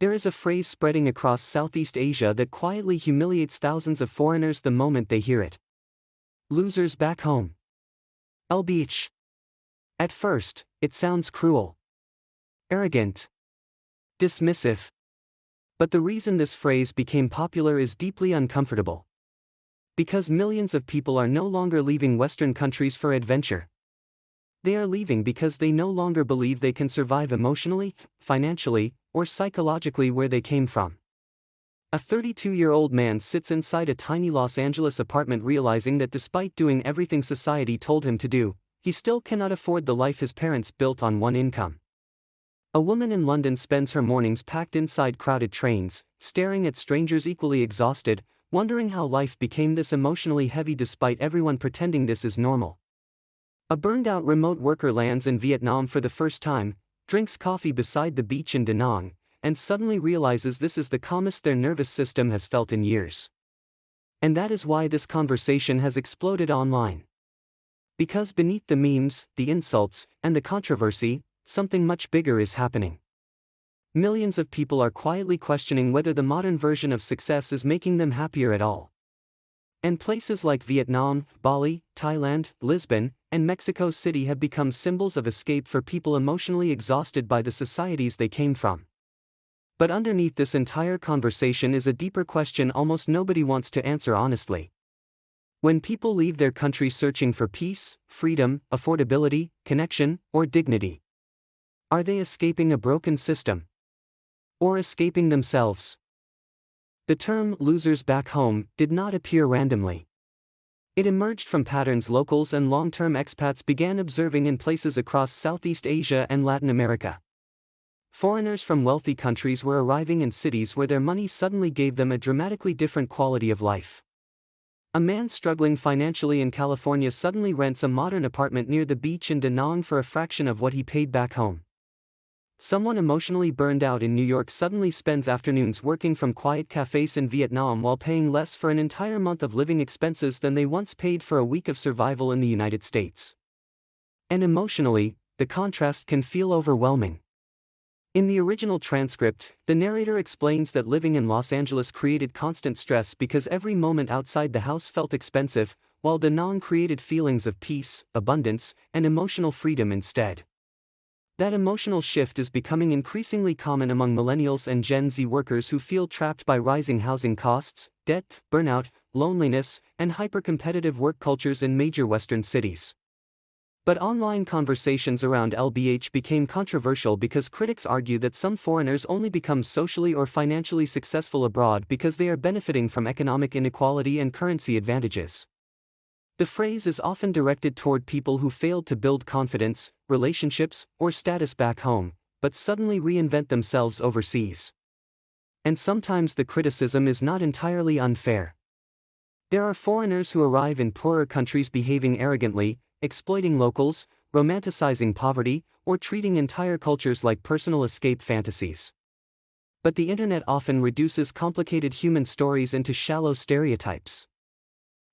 There is a phrase spreading across Southeast Asia that quietly humiliates thousands of foreigners the moment they hear it. Losers back home. LBH. At first, it sounds cruel, arrogant, dismissive. But the reason this phrase became popular is deeply uncomfortable. Because millions of people are no longer leaving Western countries for adventure. They are leaving because they no longer believe they can survive emotionally, financially, or psychologically where they came from. A 32-year-old man sits inside a tiny Los Angeles apartment realizing that despite doing everything society told him to do, he still cannot afford the life his parents built on one income. A woman in London spends her mornings packed inside crowded trains, staring at strangers equally exhausted, wondering how life became this emotionally heavy despite everyone pretending this is normal. A burned-out remote worker lands in Vietnam for the first time, drinks coffee beside the beach in Da Nang, and suddenly realizes this is the calmest their nervous system has felt in years. And that is why this conversation has exploded online. Because beneath the memes, the insults, and the controversy, something much bigger is happening. Millions of people are quietly questioning whether the modern version of success is making them happier at all. And places like Vietnam, Bali, Thailand, Lisbon, and Mexico City have become symbols of escape for people emotionally exhausted by the societies they came from. But underneath this entire conversation is a deeper question almost nobody wants to answer honestly. When people leave their country searching for peace, freedom, affordability, connection, or dignity, are they escaping a broken system? Or escaping themselves? The term "losers back home" did not appear randomly. It emerged from patterns locals and long-term expats began observing in places across Southeast Asia and Latin America. Foreigners from wealthy countries were arriving in cities where their money suddenly gave them a dramatically different quality of life. A man struggling financially in California suddenly rents a modern apartment near the beach in Da Nang for a fraction of what he paid back home. Someone emotionally burned out in New York suddenly spends afternoons working from quiet cafes in Vietnam while paying less for an entire month of living expenses than they once paid for a week of survival in the United States. And emotionally, the contrast can feel overwhelming. In the original transcript, the narrator explains that living in Los Angeles created constant stress because every moment outside the house felt expensive, while Da Nang created feelings of peace, abundance, and emotional freedom instead. That emotional shift is becoming increasingly common among millennials and Gen Z workers who feel trapped by rising housing costs, debt, burnout, loneliness, and hyper-competitive work cultures in major Western cities. But online conversations around LBH became controversial because critics argue that some foreigners only become socially or financially successful abroad because they are benefiting from economic inequality and currency advantages. The phrase is often directed toward people who failed to build confidence, relationships, or status back home, but suddenly reinvent themselves overseas. And sometimes the criticism is not entirely unfair. There are foreigners who arrive in poorer countries behaving arrogantly, exploiting locals, romanticizing poverty, or treating entire cultures like personal escape fantasies. But the internet often reduces complicated human stories into shallow stereotypes.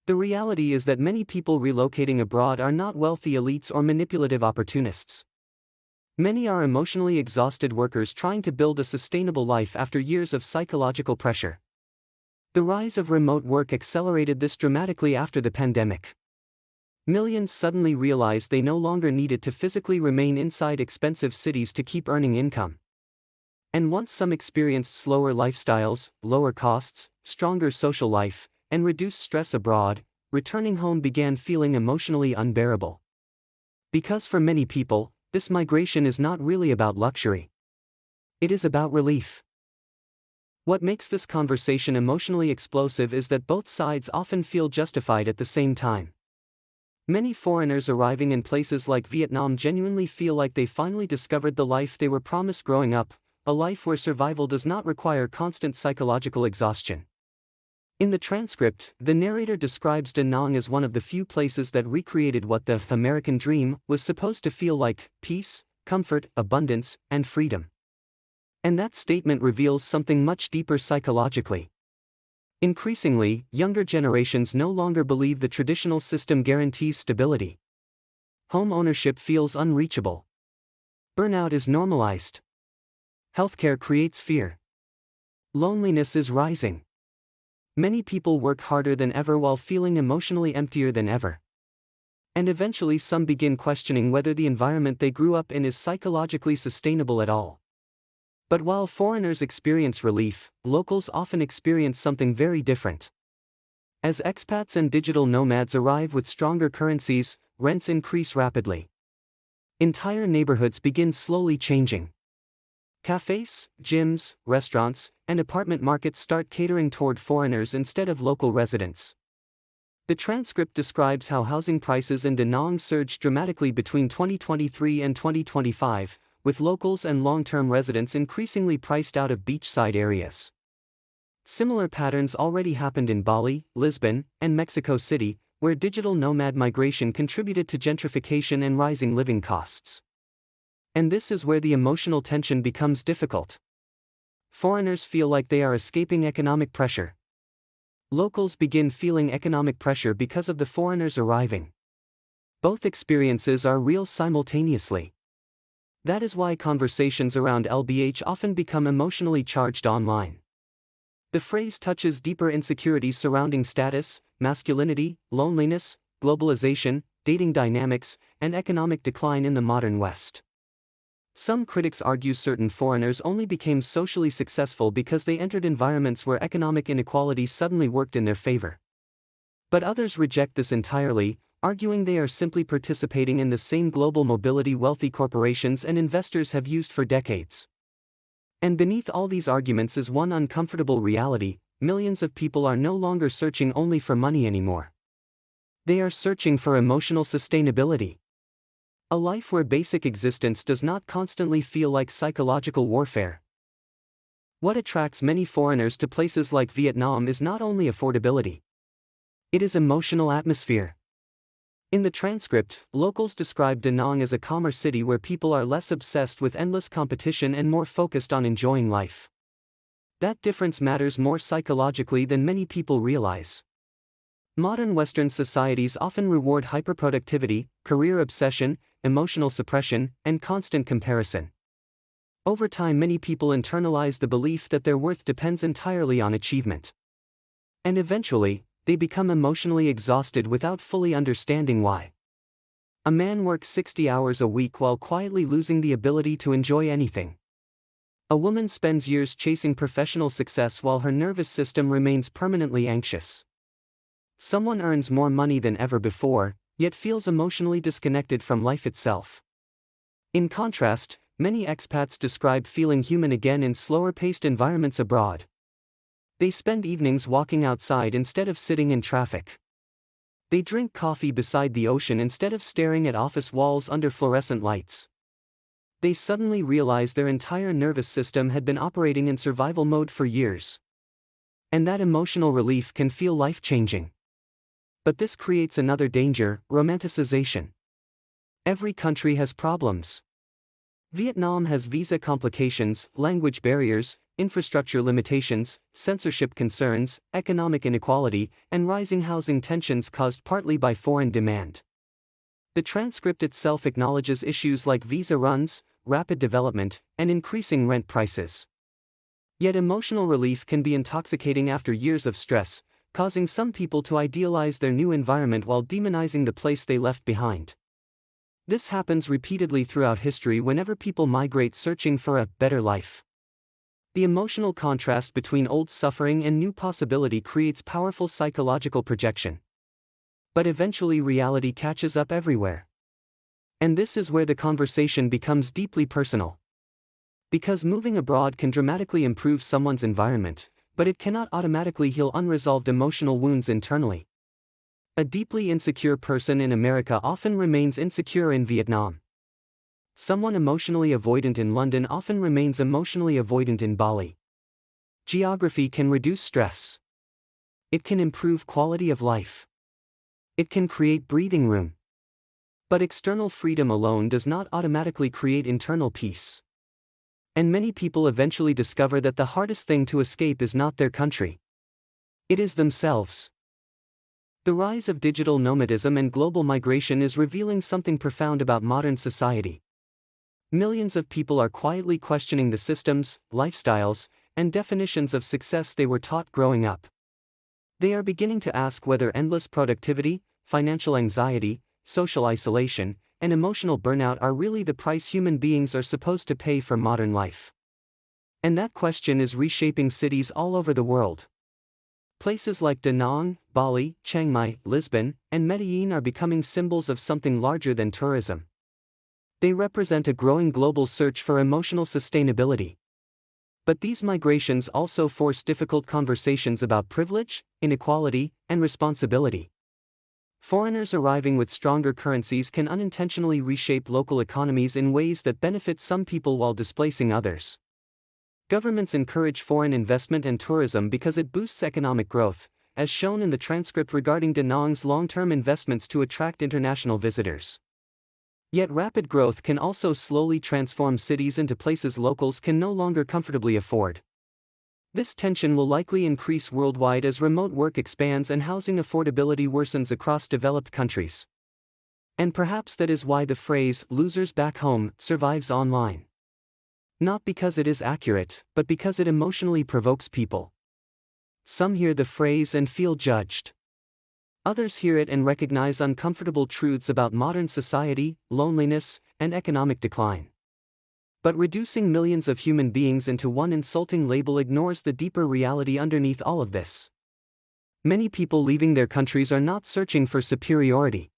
The reality is that many people relocating abroad are not wealthy elites or manipulative opportunists. Many are emotionally exhausted workers trying to build a sustainable life after years of psychological pressure. The rise of remote work accelerated this dramatically after the pandemic. Millions suddenly realized they no longer needed to physically remain inside expensive cities to keep earning income. And once some experienced slower lifestyles, lower costs, stronger social life, and reduced stress abroad, returning home began feeling emotionally unbearable. Because for many people, this migration is not really about luxury. It is about relief. What makes this conversation emotionally explosive is that both sides often feel justified at the same time. Many foreigners arriving in places like Vietnam genuinely feel like they finally discovered the life they were promised growing up, a life where survival does not require constant psychological exhaustion. In the transcript, the narrator describes Da Nang as one of the few places that recreated what the American dream was supposed to feel like: peace, comfort, abundance, and freedom. And that statement reveals something much deeper psychologically. Increasingly, younger generations no longer believe the traditional system guarantees stability. Home ownership feels unreachable. Burnout is normalized. Healthcare creates fear. Loneliness is rising. Many people work harder than ever while feeling emotionally emptier than ever. And eventually some begin questioning whether the environment they grew up in is psychologically sustainable at all. But while foreigners experience relief, locals often experience something very different. As expats and digital nomads arrive with stronger currencies, rents increase rapidly. Entire neighborhoods begin slowly changing. Cafes, gyms, restaurants, and apartment markets start catering toward foreigners instead of local residents. The transcript describes how housing prices in Da Nang surged dramatically between 2023 and 2025, with locals and long-term residents increasingly priced out of beachside areas. Similar patterns already happened in Bali, Lisbon, and Mexico City, where digital nomad migration contributed to gentrification and rising living costs. And this is where the emotional tension becomes difficult. Foreigners feel like they are escaping economic pressure. Locals begin feeling economic pressure because of the foreigners arriving. Both experiences are real simultaneously. That is why conversations around LBH often become emotionally charged online. The phrase touches deeper insecurities surrounding status, masculinity, loneliness, globalization, dating dynamics, and economic decline in the modern West. Some critics argue certain foreigners only became socially successful because they entered environments where economic inequality suddenly worked in their favor. But others reject this entirely, arguing they are simply participating in the same global mobility wealthy corporations and investors have used for decades. And beneath all these arguments is one uncomfortable reality: millions of people are no longer searching only for money anymore. They are searching for emotional sustainability. A life where basic existence does not constantly feel like psychological warfare. What attracts many foreigners to places like Vietnam is not only affordability. It is emotional atmosphere. In the transcript, locals describe Da Nang as a calmer city where people are less obsessed with endless competition and more focused on enjoying life. That difference matters more psychologically than many people realize. Modern Western societies often reward hyperproductivity, career obsession, emotional suppression, and constant comparison. Over time, many people internalize the belief that their worth depends entirely on achievement. And eventually, they become emotionally exhausted without fully understanding why. A man works 60 hours a week while quietly losing the ability to enjoy anything. A woman spends years chasing professional success while her nervous system remains permanently anxious. Someone earns more money than ever before, yet feels emotionally disconnected from life itself. In contrast, many expats describe feeling human again in slower-paced environments abroad. They spend evenings walking outside instead of sitting in traffic. They drink coffee beside the ocean instead of staring at office walls under fluorescent lights. They suddenly realize their entire nervous system had been operating in survival mode for years. And that emotional relief can feel life-changing. But this creates another danger: romanticization. Every country has problems. Vietnam has visa complications, language barriers, infrastructure limitations, censorship concerns, economic inequality, and rising housing tensions caused partly by foreign demand. The transcript itself acknowledges issues like visa runs, rapid development, and increasing rent prices. Yet emotional relief can be intoxicating after years of stress, causing some people to idealize their new environment while demonizing the place they left behind. This happens repeatedly throughout history whenever people migrate searching for a better life. The emotional contrast between old suffering and new possibility creates powerful psychological projection. But eventually reality catches up everywhere. And this is where the conversation becomes deeply personal. Because moving abroad can dramatically improve someone's environment, but it cannot automatically heal unresolved emotional wounds internally. A deeply insecure person in America often remains insecure in Vietnam. Someone emotionally avoidant in London often remains emotionally avoidant in Bali. Geography can reduce stress. It can improve quality of life. It can create breathing room. But external freedom alone does not automatically create internal peace. And many people eventually discover that the hardest thing to escape is not their country. It is themselves. The rise of digital nomadism and global migration is revealing something profound about modern society. Millions of people are quietly questioning the systems, lifestyles, and definitions of success they were taught growing up. They are beginning to ask whether endless productivity, financial anxiety, social isolation, and emotional burnout are really the price human beings are supposed to pay for modern life. And that question is reshaping cities all over the world. Places like Da Nang, Bali, Chiang Mai, Lisbon, and Medellin are becoming symbols of something larger than tourism. They represent a growing global search for emotional sustainability. But these migrations also force difficult conversations about privilege, inequality, and responsibility. Foreigners arriving with stronger currencies can unintentionally reshape local economies in ways that benefit some people while displacing others. Governments encourage foreign investment and tourism because it boosts economic growth, as shown in the transcript regarding Da Nang's long-term investments to attract international visitors. Yet rapid growth can also slowly transform cities into places locals can no longer comfortably afford. This tension will likely increase worldwide as remote work expands and housing affordability worsens across developed countries. And perhaps that is why the phrase, "losers back home," survives online. Not because it is accurate, but because it emotionally provokes people. Some hear the phrase and feel judged. Others hear it and recognize uncomfortable truths about modern society, loneliness, and economic decline. But reducing millions of human beings into one insulting label ignores the deeper reality underneath all of this. Many people leaving their countries are not searching for superiority.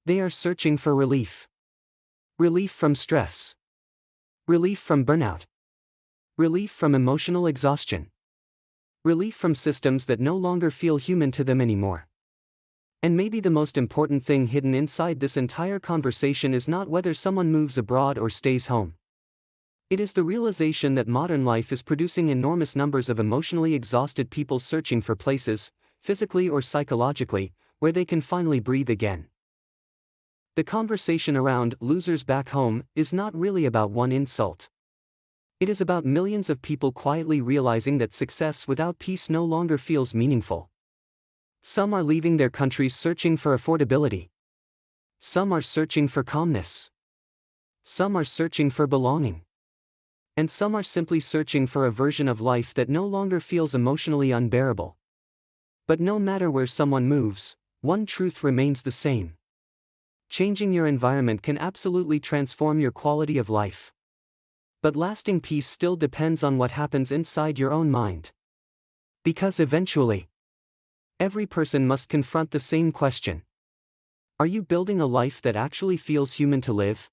They are searching for relief. Relief from stress. Relief from burnout. Relief from emotional exhaustion. Relief from systems that no longer feel human to them anymore. And maybe the most important thing hidden inside this entire conversation is not whether someone moves abroad or stays home. It is the realization that modern life is producing enormous numbers of emotionally exhausted people searching for places, physically or psychologically, where they can finally breathe again. The conversation around "losers back home" is not really about one insult. It is about millions of people quietly realizing that success without peace no longer feels meaningful. Some are leaving their countries searching for affordability. Some are searching for calmness. Some are searching for belonging. And some are simply searching for a version of life that no longer feels emotionally unbearable. But no matter where someone moves, one truth remains the same. Changing your environment can absolutely transform your quality of life. But lasting peace still depends on what happens inside your own mind. Because eventually, every person must confront the same question. Are you building a life that actually feels human to live?